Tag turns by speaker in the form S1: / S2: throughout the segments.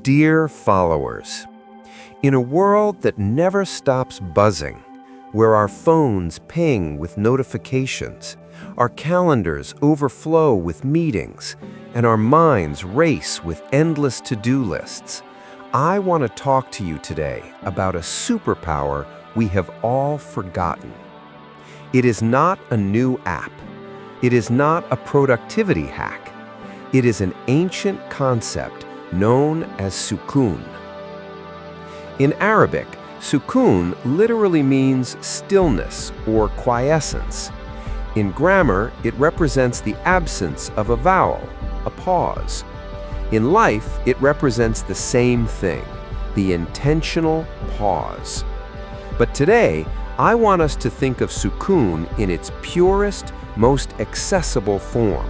S1: Dear followers, in a world that never stops buzzing, where our phones ping with notifications, our calendars overflow with meetings, and our minds race with endless to-do lists, I want to talk to you today about a superpower we have all forgotten. It is not a new app. It is not a productivity hack. It is an ancient concept known as Sukūn. In Arabic, Sukūn literally means stillness or quiescence. In grammar, it represents the absence of a vowel, a pause. In life, it represents the same thing, the intentional pause. But today, I want us to think of Sukūn in its purest, most accessible form: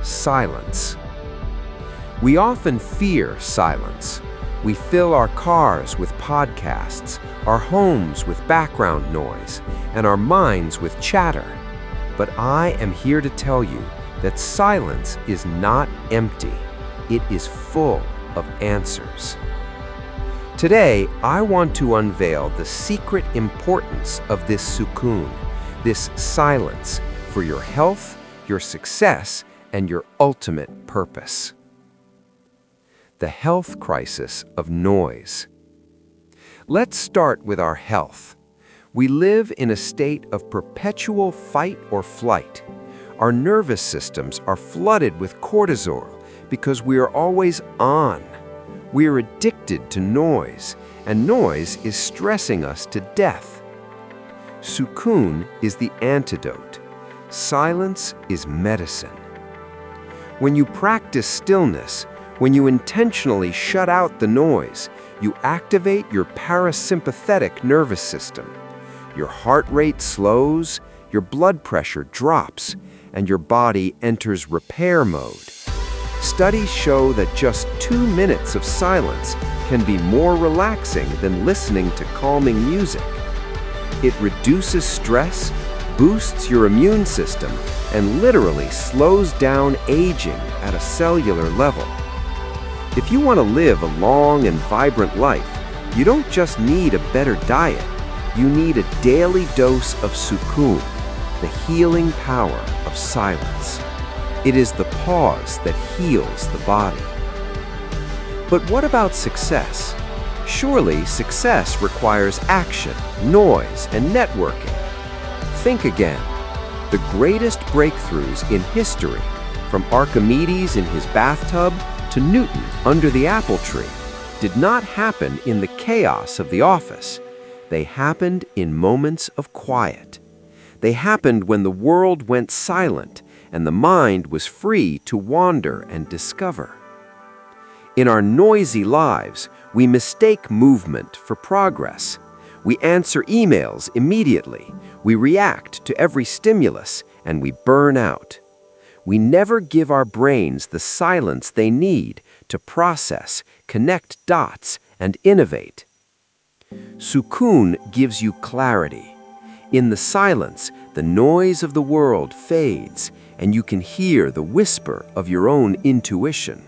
S1: silence. We often fear silence. We fill our cars with podcasts, our homes with background noise, and our minds with chatter. But I am here to tell you that silence is not empty. It is full of answers. Today, I want to unveil the secret importance of this Sukūn, this silence, for your health, your success, and your ultimate purpose. The health crisis of noise. Let's start with our health. We live in a state of perpetual fight or flight. Our nervous systems are flooded with cortisol because we are always on. We are addicted to noise, and noise is stressing us to death. Sukūn is the antidote. Silence is medicine. When you practice stillness, when you intentionally shut out the noise, you activate your parasympathetic nervous system. Your heart rate slows, your blood pressure drops, and your body enters repair mode. Studies show that just 2 minutes of silence can be more relaxing than listening to calming music. It reduces stress, boosts your immune system, and literally slows down aging at a cellular level. If you want to live a long and vibrant life, you don't just need a better diet. You need a daily dose of Sukūn, the healing power of silence. It is the pause that heals the body. But what about success? Surely success requires action, noise, and networking. Think again. The greatest breakthroughs in history, from Archimedes in his bathtub to Newton under the apple tree, did not happen in the chaos of the office. They happened in moments of quiet. They happened when the world went silent and the mind was free to wander and discover. In our noisy lives, we mistake movement for progress. We answer emails immediately. We react to every stimulus, and we burn out. We never give our brains the silence they need to process, connect dots, and innovate. Sukūn gives you clarity. In the silence, the noise of the world fades, and you can hear the whisper of your own intuition.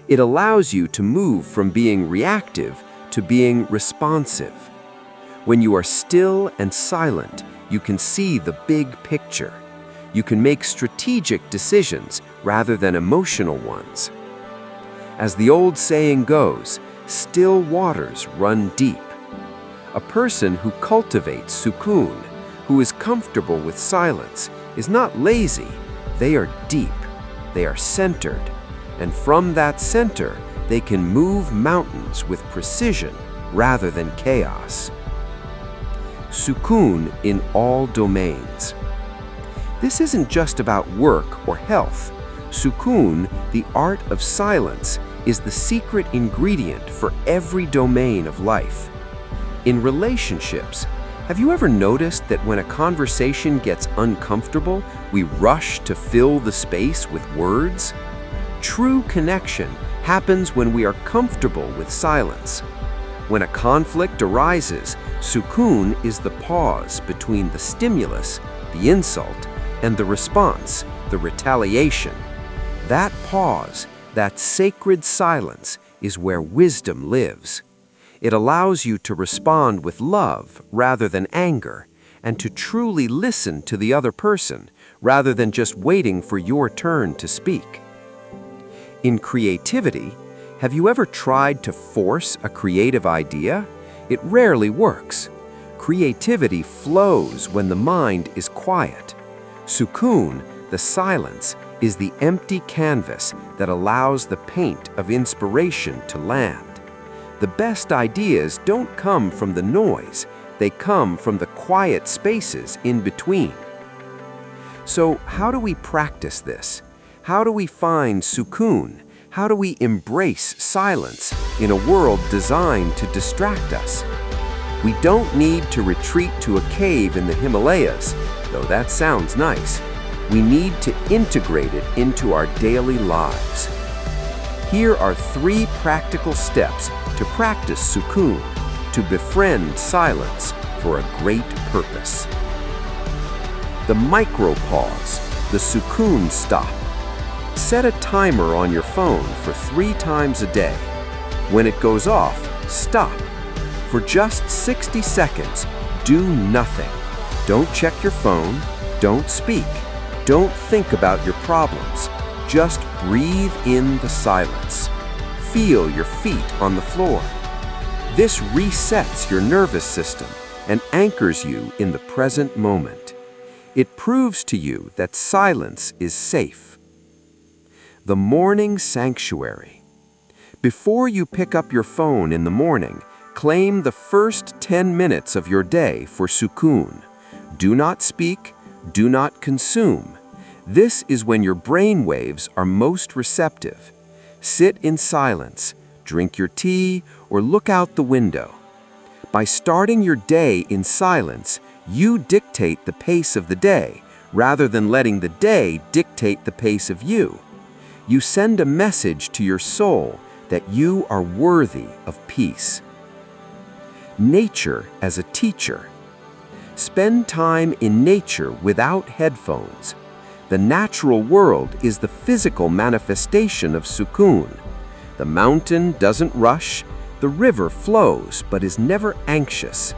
S1: It allows you to move from being reactive to being responsive. When you are still and silent, you can see the big picture. You can make strategic decisions rather than emotional ones. As the old saying goes, still waters run deep. A person who cultivates Sukūn, who is comfortable with silence, is not lazy. They are deep. They are centered. And from that center, they can move mountains with precision rather than chaos. Sukūn in all domains. This isn't just about work or health. Sukūn, the art of silence, is the secret ingredient for every domain of life. In relationships, have you ever noticed that when a conversation gets uncomfortable, we rush to fill the space with words? True connection happens when we are comfortable with silence. When a conflict arises, Sukūn is the pause between the stimulus, the insult, and the response, the retaliation. That pause, that sacred silence, is where wisdom lives. It allows you to respond with love rather than anger, and to truly listen to the other person rather than just waiting for your turn to speak. In creativity, have you ever tried to force a creative idea? It rarely works. Creativity flows when the mind is quiet. Sukūn, the silence, is the empty canvas that allows the paint of inspiration to land. The best ideas don't come from the noise, they come from the quiet spaces in between. So how do we practice this? How do we find Sukūn? How do we embrace silence in a world designed to distract us? We don't need to retreat to a cave in the Himalayas, though that sounds nice. We need to integrate it into our daily lives. Here are 3 practical steps to practice Sukūn, to befriend silence for a great purpose. The micro-pause, the Sukūn stop. Set a timer on your phone for 3 times a day. When it goes off, stop. For just 60 seconds, do nothing. Don't check your phone, don't speak, don't think about your problems. Just breathe in the silence. Feel your feet on the floor. This resets your nervous system and anchors you in the present moment. It proves to you that silence is safe. The morning sanctuary. Before you pick up your phone in the morning, claim the first 10 minutes of your day for Sukūn. Do not speak, do not consume. This is when your brain waves are most receptive. Sit in silence, drink your tea, or look out the window. By starting your day in silence, you dictate the pace of the day, rather than letting the day dictate the pace of you. You send a message to your soul that you are worthy of peace. Nature as a teacher. Spend time in nature without headphones. The natural world is the physical manifestation of Sukūn. The mountain doesn't rush, the river flows but is never anxious.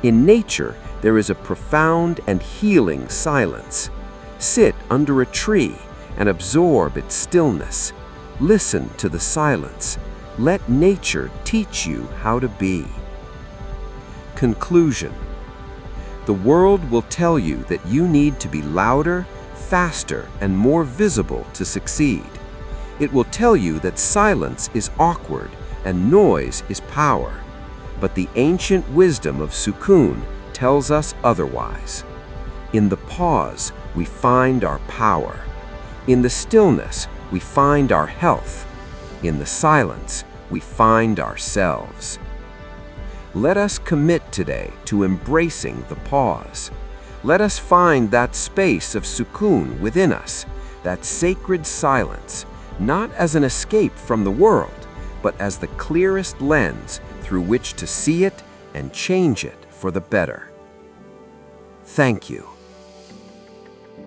S1: In nature, there is a profound and healing silence. Sit under a tree and absorb its stillness. Listen to the silence. Let nature teach you how to be. Conclusion. The world will tell you that you need to be louder, faster, and more visible to succeed. It will tell you that silence is awkward and noise is power. But the ancient wisdom of Sukūn tells us otherwise. In the pause, we find our power. In the stillness, we find our health. In the silence, we find ourselves. Let us commit today to embracing the pause. Let us find that space of Sukūn within us, that sacred silence, not as an escape from the world, but as the clearest lens through which to see it and change it for the better. Thank you.